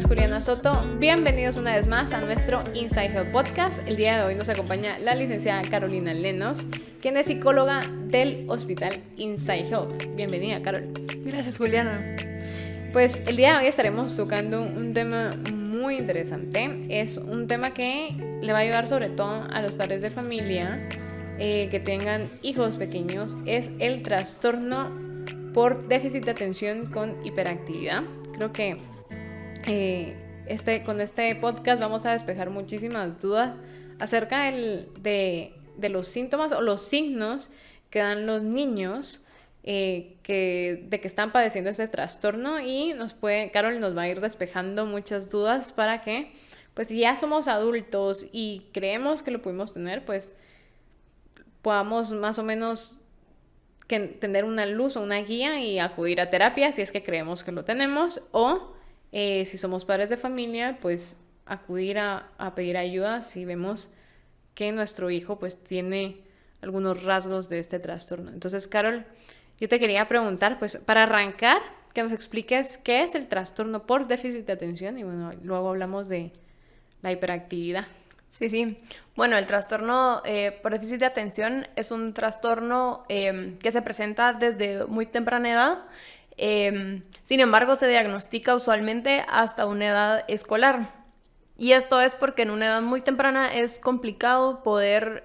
es Juliana Soto. Bienvenidos una vez más a nuestro Inside Health Podcast. El día de hoy nos acompaña la licenciada Carolina Lennox, quien es psicóloga del Hospital Inside Health. Bienvenida, Carol. Gracias, Juliana. Pues el día de hoy estaremos tocando un tema muy interesante. Es un tema que le va a ayudar sobre todo a los padres de familia que tengan hijos pequeños. Es el trastorno por déficit de atención con hiperactividad. Creo que con este podcast vamos a despejar muchísimas dudas acerca de los síntomas o los signos que dan los niños de que están padeciendo este trastorno, y Carol nos va a ir despejando muchas dudas para que, pues, si ya somos adultos y creemos que lo pudimos tener, pues podamos más o menos tener una luz o una guía y acudir a terapia si es que creemos que lo tenemos, o si somos padres de familia, pues acudir a pedir ayuda si vemos que nuestro hijo pues tiene algunos rasgos de este trastorno. Entonces, Carol, yo te quería preguntar, pues para arrancar, que nos expliques qué es el trastorno por déficit de atención, y bueno, luego hablamos de la hiperactividad. Sí. Bueno, el trastorno por déficit de atención es un trastorno que se presenta desde muy temprana edad. Sin embargo, se diagnostica usualmente hasta una edad escolar. Y esto es porque en una edad muy temprana es complicado poder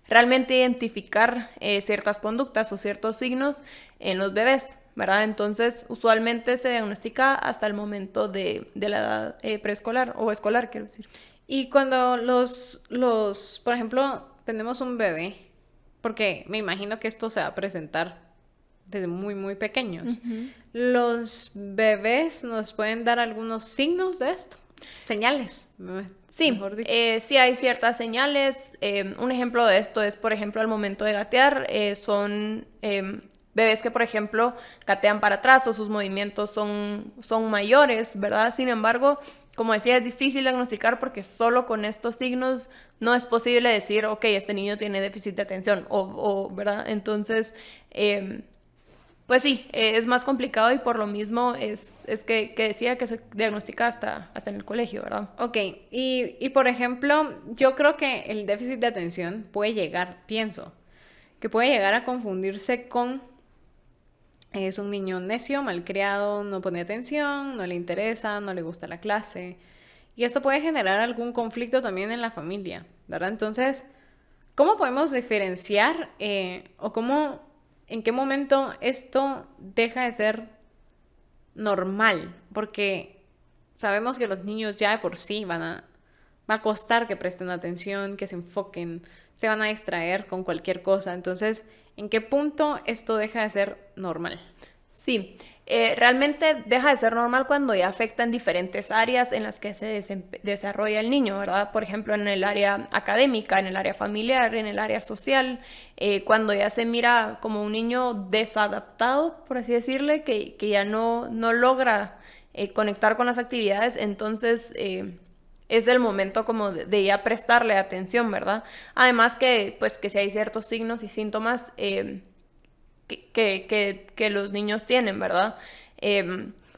realmente identificar ciertas conductas o ciertos signos en los bebés, ¿verdad? Entonces, usualmente se diagnostica hasta el momento de la edad preescolar o escolar, quiero decir. Y cuando por ejemplo, tenemos un bebé, porque me imagino que esto se va a presentar desde muy, muy pequeños. Uh-huh. ¿Los bebés nos pueden dar algunos signos de esto? Señales. Sí, sí hay ciertas señales. Un ejemplo de esto es, por ejemplo, al momento de gatear. Son bebés que, por ejemplo, gatean para atrás o sus movimientos son mayores, ¿verdad? Sin embargo, como decía, es difícil diagnosticar porque solo con estos signos no es posible decir, ok, este niño tiene déficit de atención, ¿verdad? Entonces, pues sí, es más complicado, y por lo mismo es que decía que se diagnostica hasta en el colegio, ¿verdad? Ok, y por ejemplo, yo creo que el déficit de atención pienso que puede llegar a confundirse con es un niño necio, malcriado, no pone atención, no le interesa, no le gusta la clase. Y esto puede generar algún conflicto también en la familia, ¿verdad? Entonces, ¿cómo podemos diferenciar en qué momento esto deja de ser normal? Porque sabemos que los niños ya de por sí va a costar que presten atención, que se enfoquen, se van a distraer con cualquier cosa. Entonces, ¿en qué punto esto deja de ser normal? Sí, realmente deja de ser normal cuando ya afecta en diferentes áreas en las que se desarrolla el niño, ¿verdad? Por ejemplo, en el área académica, en el área familiar, en el área social, cuando ya se mira como un niño desadaptado, por así decirle, que ya no logra conectar con las actividades. Entonces es el momento como de ya prestarle atención, ¿verdad? Además que si hay ciertos signos y síntomas que los niños tienen, ¿verdad?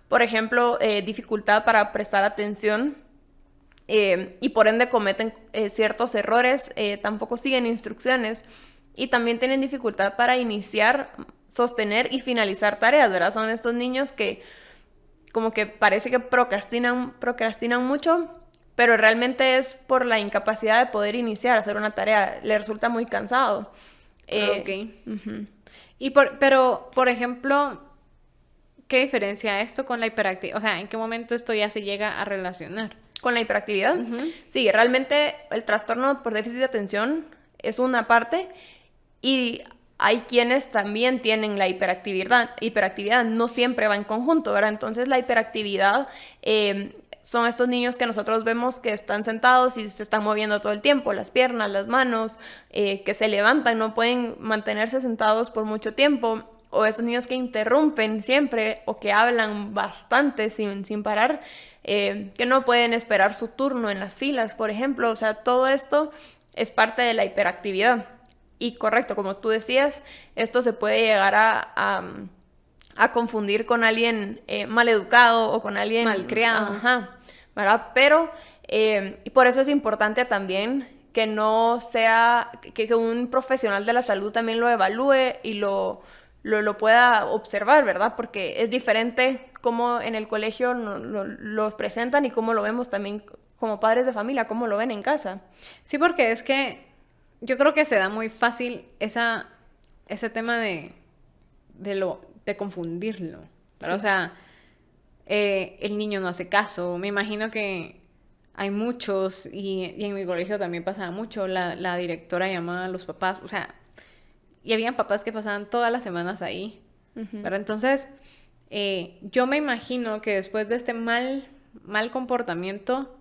Por ejemplo, dificultad para prestar atención y por ende cometen ciertos errores, tampoco siguen instrucciones, y también tienen dificultad para iniciar, sostener y finalizar tareas, ¿verdad? Son estos niños que como que parece que procrastinan mucho, pero realmente es por la incapacidad de poder iniciar, hacer una tarea. Le resulta muy cansado. Ok. Uh-huh. Pero, por ejemplo, ¿qué diferencia esto con la hiperactividad? O sea, ¿en qué momento esto ya se llega a relacionar? ¿Con la hiperactividad? Uh-huh. Sí, realmente el trastorno por déficit de atención es una parte, y hay quienes también tienen la hiperactividad. No siempre va en conjunto, ¿verdad? Entonces la hiperactividad son estos niños que nosotros vemos que están sentados y se están moviendo todo el tiempo, las piernas, las manos, que se levantan, no pueden mantenerse sentados por mucho tiempo, o esos niños que interrumpen siempre o que hablan bastante sin parar, que no pueden esperar su turno en las filas, por ejemplo. O sea, todo esto es parte de la hiperactividad. Y correcto, como tú decías, esto se puede llegar a a confundir con alguien mal educado o con alguien malcriado. Ajá, ¿verdad? Pero, y por eso es importante también que no sea, que un profesional de la salud también lo evalúe y lo pueda observar, ¿verdad? Porque es diferente cómo en el colegio los presentan y cómo lo vemos también como padres de familia, cómo lo ven en casa. Sí, porque es que yo creo que se da muy fácil ese tema de confundirlo, ¿verdad? Sí. O sea, el niño no hace caso. Me imagino que hay muchos, y en mi colegio también pasaba mucho, la directora llamaba a los papás, o sea, y habían papás que pasaban todas las semanas ahí, ¿verdad? Entonces, yo me imagino que después de este mal comportamiento,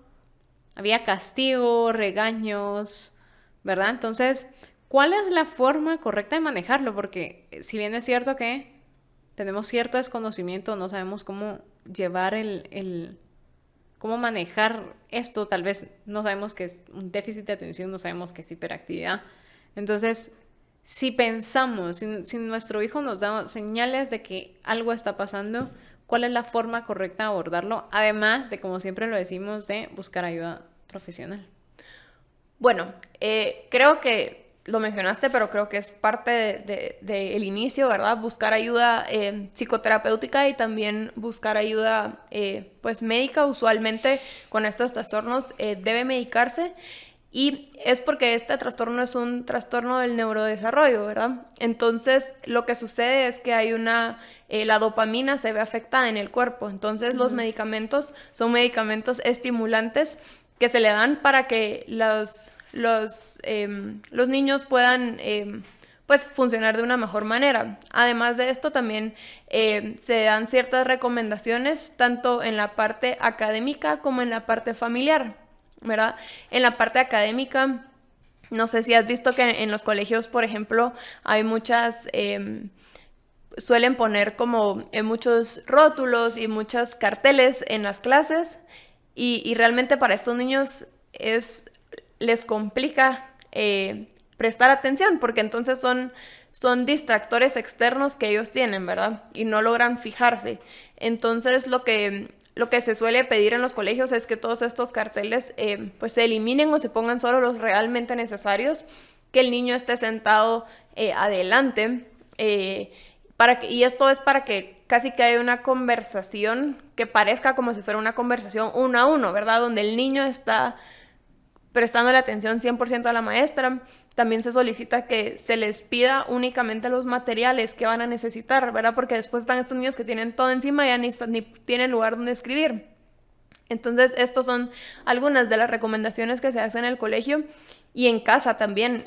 había castigo, regaños, ¿verdad? Entonces, ¿cuál es la forma correcta de manejarlo? Porque si bien es cierto que tenemos cierto desconocimiento, no sabemos cómo llevar cómo manejar esto, tal vez no sabemos que es un déficit de atención, no sabemos que es hiperactividad. Entonces, si pensamos, si nuestro hijo nos da señales de que algo está pasando, ¿cuál es la forma correcta de abordarlo? Además de, como siempre lo decimos, de buscar ayuda profesional. Bueno, creo que lo mencionaste, pero creo que es parte del inicio, ¿verdad? Buscar ayuda psicoterapéutica y también buscar ayuda pues médica. Usualmente con estos trastornos debe medicarse. Y es porque este trastorno es un trastorno del neurodesarrollo, ¿verdad? Entonces, lo que sucede es que hay la dopamina se ve afectada en el cuerpo. Entonces, los medicamentos son medicamentos estimulantes que se le dan para que los niños puedan pues funcionar de una mejor manera. Además de esto, también se dan ciertas recomendaciones tanto en la parte académica como en la parte familiar, ¿verdad? En la parte académica, no sé si has visto que en los colegios, por ejemplo, hay suelen poner como muchos rótulos y muchos carteles en las clases y realmente para estos niños les complica prestar atención porque entonces son distractores externos que ellos tienen, ¿verdad? Y no logran fijarse. Entonces lo que se suele pedir en los colegios es que todos estos carteles pues se eliminen o se pongan solo los realmente necesarios, que el niño esté sentado adelante y esto es para que casi que haya una conversación que parezca como si fuera una conversación uno a uno, ¿verdad? Donde el niño está prestando la atención 100% a la maestra. También se solicita que se les pida únicamente los materiales que van a necesitar, ¿verdad? Porque después están estos niños que tienen todo encima y ya ni tienen lugar donde escribir. Entonces, estas son algunas de las recomendaciones que se hacen en el colegio y en casa también.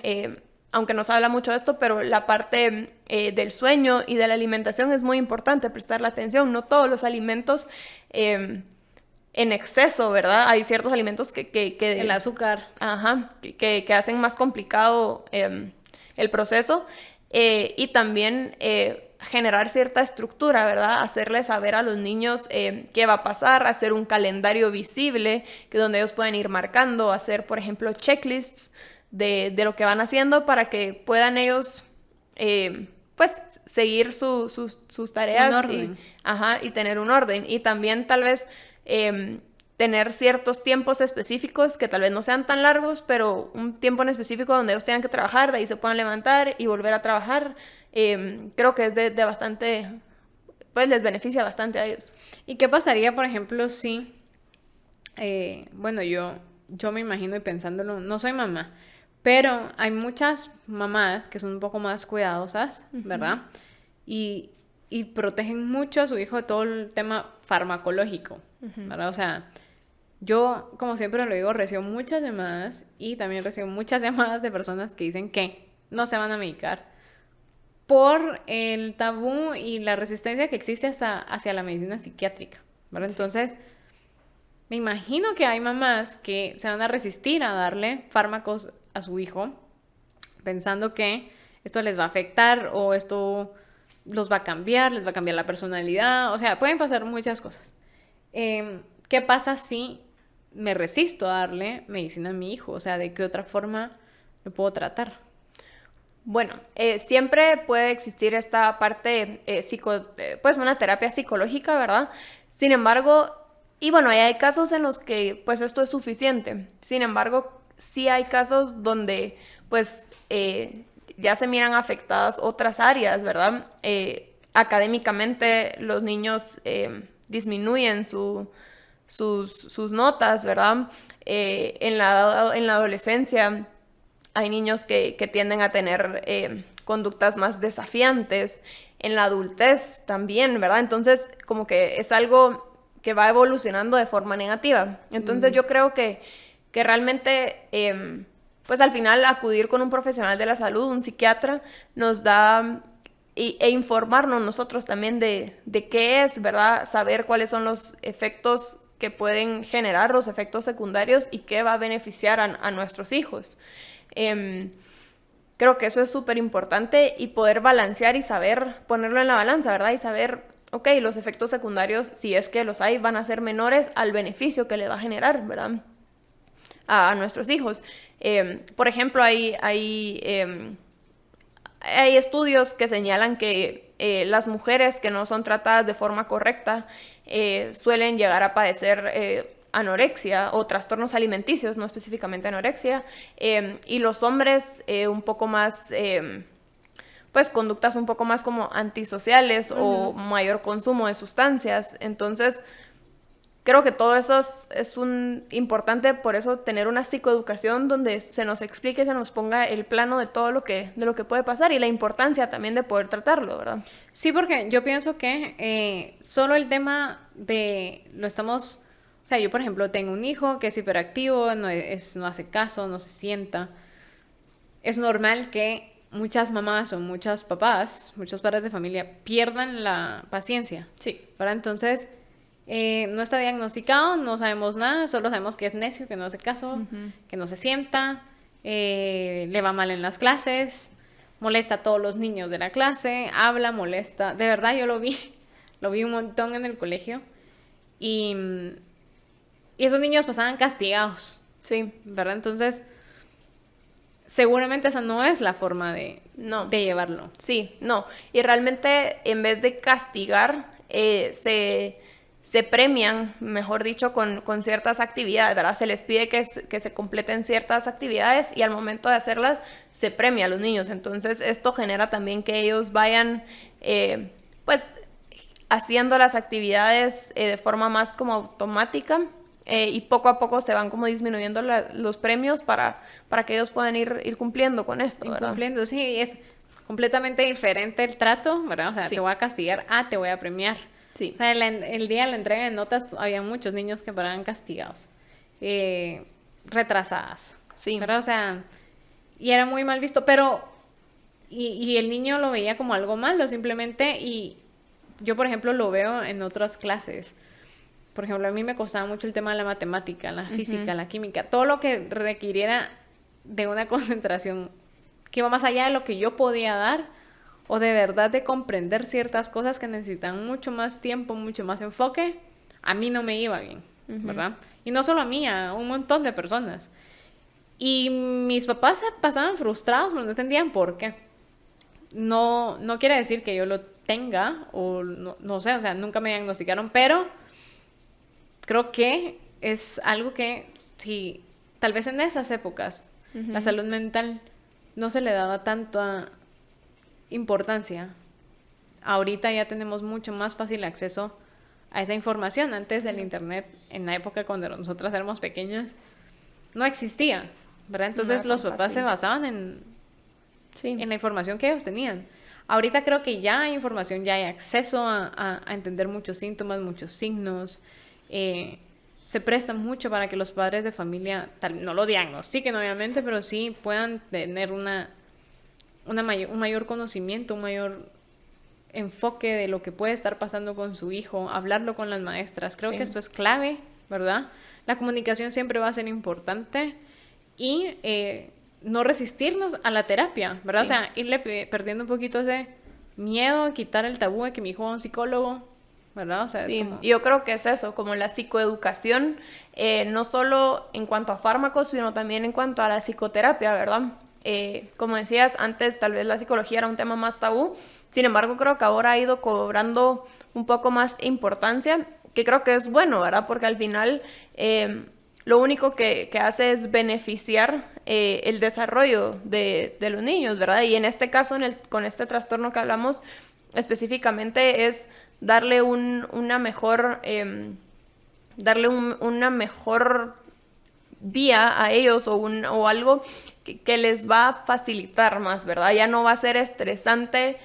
Aunque no se habla mucho de esto, pero la parte del sueño y de la alimentación es muy importante prestar la atención. No todos los alimentos en exceso, ¿verdad? Hay ciertos alimentos que el azúcar. Ajá, que hacen más complicado el proceso y también generar cierta estructura, ¿verdad? Hacerles saber a los niños qué va a pasar, hacer un calendario visible que donde ellos puedan ir marcando, hacer, por ejemplo, checklists de lo que van haciendo para que puedan ellos pues seguir sus tareas un orden. Y tener un orden. Y también tal vez tener ciertos tiempos específicos que tal vez no sean tan largos, pero un tiempo en específico donde ellos tengan que trabajar, de ahí se puedan levantar y volver a trabajar. Creo que es de bastante, pues les beneficia bastante a ellos. ¿Y qué pasaría, por ejemplo, si, bueno, yo me imagino y pensándolo, no soy mamá, pero hay muchas mamás que son un poco más cuidadosas, ¿verdad? Y protegen mucho a su hijo de todo el tema farmacológico, ¿verdad? O sea, yo, como siempre lo digo, recibo muchas llamadas y también recibo muchas llamadas de personas que dicen que no se van a medicar por el tabú y la resistencia que existe hacia la medicina psiquiátrica, ¿verdad? Entonces, me imagino que hay mamás que se van a resistir a darle fármacos a su hijo pensando que esto les va a afectar o esto los va a cambiar, les va a cambiar la personalidad, o sea, pueden pasar muchas cosas. ¿Qué pasa si me resisto a darle medicina a mi hijo? O sea, ¿de qué otra forma lo puedo tratar? Bueno, siempre puede existir esta parte, pues una terapia psicológica, ¿verdad? Sin embargo, y bueno, hay casos en los que pues esto es suficiente. Sin embargo, sí hay casos donde pues ya se miran afectadas otras áreas, ¿verdad? Académicamente los niños disminuyen sus notas, ¿verdad? En la adolescencia hay niños que tienden a tener conductas más desafiantes, en la adultez también, ¿verdad? Entonces, como que es algo que va evolucionando de forma negativa. Entonces, yo creo que realmente, pues al final acudir con un profesional de la salud, un psiquiatra, nos da e informarnos nosotros también de qué es, ¿verdad? Saber cuáles son los efectos que pueden generar, los efectos secundarios y qué va a beneficiar a nuestros hijos. Creo que eso es súper importante y poder balancear y saber ponerlo en la balanza, ¿verdad? Y saber, ok, los efectos secundarios, si es que los hay, van a ser menores al beneficio que le va a generar, ¿verdad? A nuestros hijos. Por ejemplo, hay estudios que señalan que las mujeres que no son tratadas de forma correcta suelen llegar a padecer anorexia o trastornos alimenticios, no específicamente anorexia, y los hombres un poco más, pues conductas un poco más como antisociales o mayor consumo de sustancias. Entonces, creo que todo eso es importante, por eso tener una psicoeducación donde se nos explique, se nos ponga el plano de todo lo que puede pasar y la importancia también de poder tratarlo, ¿verdad? Sí, porque yo pienso que solo el tema de o sea, yo por ejemplo tengo un hijo que es hiperactivo, no hace caso, no se sienta. Es normal que muchas mamás o muchos papás, muchos padres de familia pierdan la paciencia. Sí. ¿Verdad? Entonces, no está diagnosticado, no sabemos nada, solo sabemos que es necio, que no hace caso, que no se sienta, le va mal en las clases, molesta a todos los niños de la clase, habla, molesta. De verdad, yo lo vi un montón en el colegio. Y esos niños pasaban castigados. Sí. ¿Verdad? Entonces, seguramente esa no es la forma de llevarlo. Sí, no. Y realmente, en vez de castigar, se premian, mejor dicho, con ciertas actividades, ¿verdad? Se les pide que se completen ciertas actividades y al momento de hacerlas se premia a los niños. Entonces, esto genera también que ellos vayan, pues, haciendo las actividades de forma más como automática y poco a poco se van como disminuyendo los premios para que ellos puedan ir cumpliendo con esto, ¿verdad? Cumpliendo, sí, es completamente diferente el trato, ¿verdad? O sea, Sí. te voy a castigar, te voy a premiar. Sí. O sea, el día de la entrega de notas había muchos niños que paraban castigados, retrasadas. Sí. ¿Verdad? O sea, y era muy mal visto, pero y el niño lo veía como algo malo simplemente y yo, por ejemplo, lo veo en otras clases. Por ejemplo, a mí me costaba mucho el tema de la matemática, la física, la química, todo lo que requiriera de una concentración que iba más allá de lo que yo podía dar o de verdad de comprender ciertas cosas que necesitan mucho más tiempo, mucho más enfoque, a mí no me iba bien, ¿verdad? Y no solo a mí, a un montón de personas. Y mis papás se pasaban frustrados, pero no entendían por qué. No quiere decir que yo lo tenga, o no sé, o sea, nunca me diagnosticaron, pero creo que es algo que, si tal vez en esas épocas la salud mental no se le daba tanta importancia. Ahorita ya tenemos mucho más fácil acceso a esa información. Antes del internet, en la época cuando nosotras éramos pequeñas, no existía, ¿verdad? Entonces los papás se basaban en la información que ellos tenían. Ahorita creo que ya hay información, ya hay acceso a entender muchos síntomas, muchos signos. Se presta mucho para que los padres de familia no lo diagnostiquen obviamente, pero sí puedan tener un mayor conocimiento, un mayor enfoque de lo que puede estar pasando con su hijo, hablarlo con las maestras. Creo que esto es clave, ¿verdad? La comunicación siempre va a ser importante y no resistirnos a la terapia, ¿verdad? Sí. O sea, irle perdiendo un poquito ese miedo, quitar el tabú de que mi hijo va a un psicólogo, ¿verdad? O sea, sí, es como... yo creo que es eso, como la psicoeducación, no solo en cuanto a fármacos, sino también en cuanto a la psicoterapia, ¿verdad? Como decías, antes tal vez la psicología era un tema más tabú, sin embargo creo que ahora ha ido cobrando un poco más importancia, que creo que es bueno, ¿verdad? Porque al final lo único que hace es beneficiar el desarrollo de los niños, ¿verdad? Y en este caso, con este trastorno que hablamos específicamente, es darle una mejor vía a ellos o algo que les va a facilitar más, ¿verdad? Ya no va a ser estresante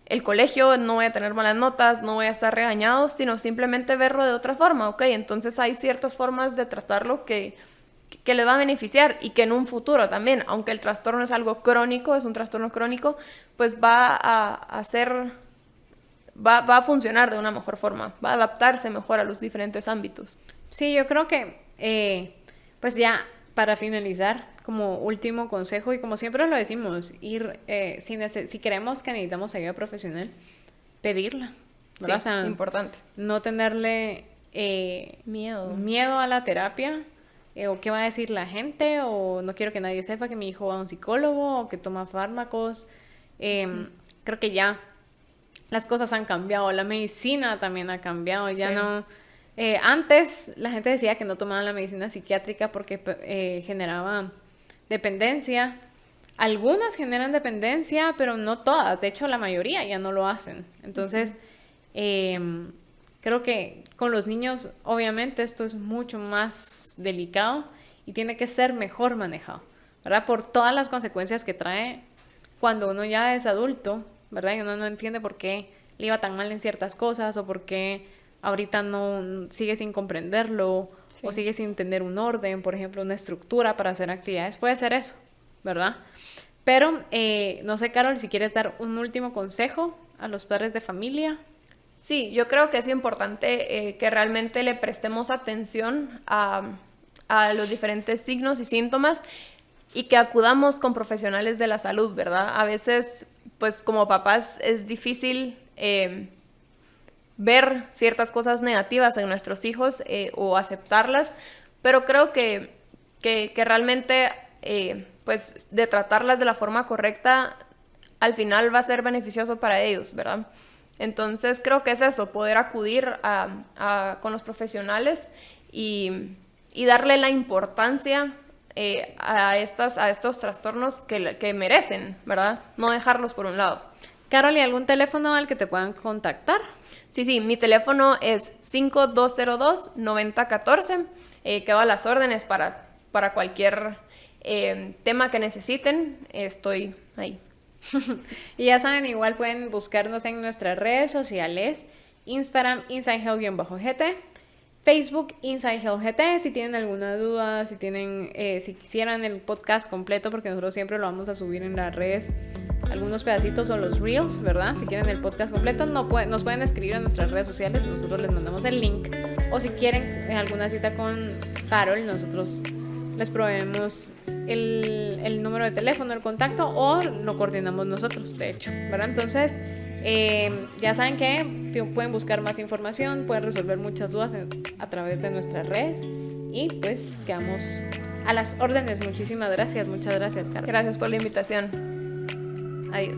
el colegio, no voy a tener malas notas, no voy a estar regañado, sino simplemente verlo de otra forma, ¿ok? Entonces hay ciertas formas de tratarlo que les va a beneficiar y que en un futuro también, aunque el trastorno es algo crónico, es un trastorno crónico, pues va a funcionar de una mejor forma, va a adaptarse mejor a los diferentes ámbitos. Sí, yo creo que, pues ya para finalizar, como último consejo, y como siempre lo decimos, si queremos que necesitamos ayuda profesional, pedirla, ¿verdad? Sí, o sea, importante. No tenerle miedo a la terapia, o qué va a decir la gente, o no quiero que nadie sepa que mi hijo va a un psicólogo, o que toma fármacos. Creo que ya las cosas han cambiado, la medicina también ha cambiado, ya Sí. no... antes la gente decía que no tomaban la medicina psiquiátrica porque generaba dependencia. Algunas generan dependencia, pero no todas. De hecho, la mayoría ya no lo hacen. Entonces, creo que con los niños, obviamente, esto es mucho más delicado y tiene que ser mejor manejado, ¿verdad? Por todas las consecuencias que trae cuando uno ya es adulto, ¿verdad? Y uno no entiende por qué le iba tan mal en ciertas cosas o por qué ahorita no sigue sin comprenderlo, sí, o sigue sin tener un orden, por ejemplo, una estructura para hacer actividades. Puede ser eso, ¿verdad? Pero, no sé, Carol, si quieres dar un último consejo a los padres de familia. Sí, yo creo que es importante que realmente le prestemos atención a los diferentes signos y síntomas y que acudamos con profesionales de la salud, ¿verdad? A veces, pues como papás es difícil ver ciertas cosas negativas en nuestros hijos o aceptarlas, pero creo que realmente, pues de tratarlas de la forma correcta, al final va a ser beneficioso para ellos, ¿verdad? Entonces creo que es eso, poder acudir con los profesionales y darle la importancia a estos trastornos que merecen, ¿verdad? No dejarlos por un lado. Carol, ¿y algún teléfono al que te puedan contactar? Sí, mi teléfono es 5202-9014, quedo a las órdenes para cualquier tema que necesiten, estoy ahí. Y ya saben, igual pueden buscarnos en nuestras redes sociales, Instagram, InsideHealth_GT, Facebook, InsideHealth_GT. Si tienen alguna duda, si quisieran el podcast completo, porque nosotros siempre lo vamos a subir en las redes, algunos pedacitos o los reels, ¿verdad? Si quieren el podcast completo, nos pueden escribir en nuestras redes sociales, nosotros les mandamos el link. O si quieren alguna cita con Carol, nosotros les proveemos el número de teléfono, el contacto, o lo coordinamos nosotros, de hecho, ¿verdad? Entonces, ya saben que pueden buscar más información, pueden resolver muchas dudas a través de nuestras redes, y pues quedamos a las órdenes. Muchísimas gracias, muchas gracias, Carol. Gracias por la invitación. Adiós.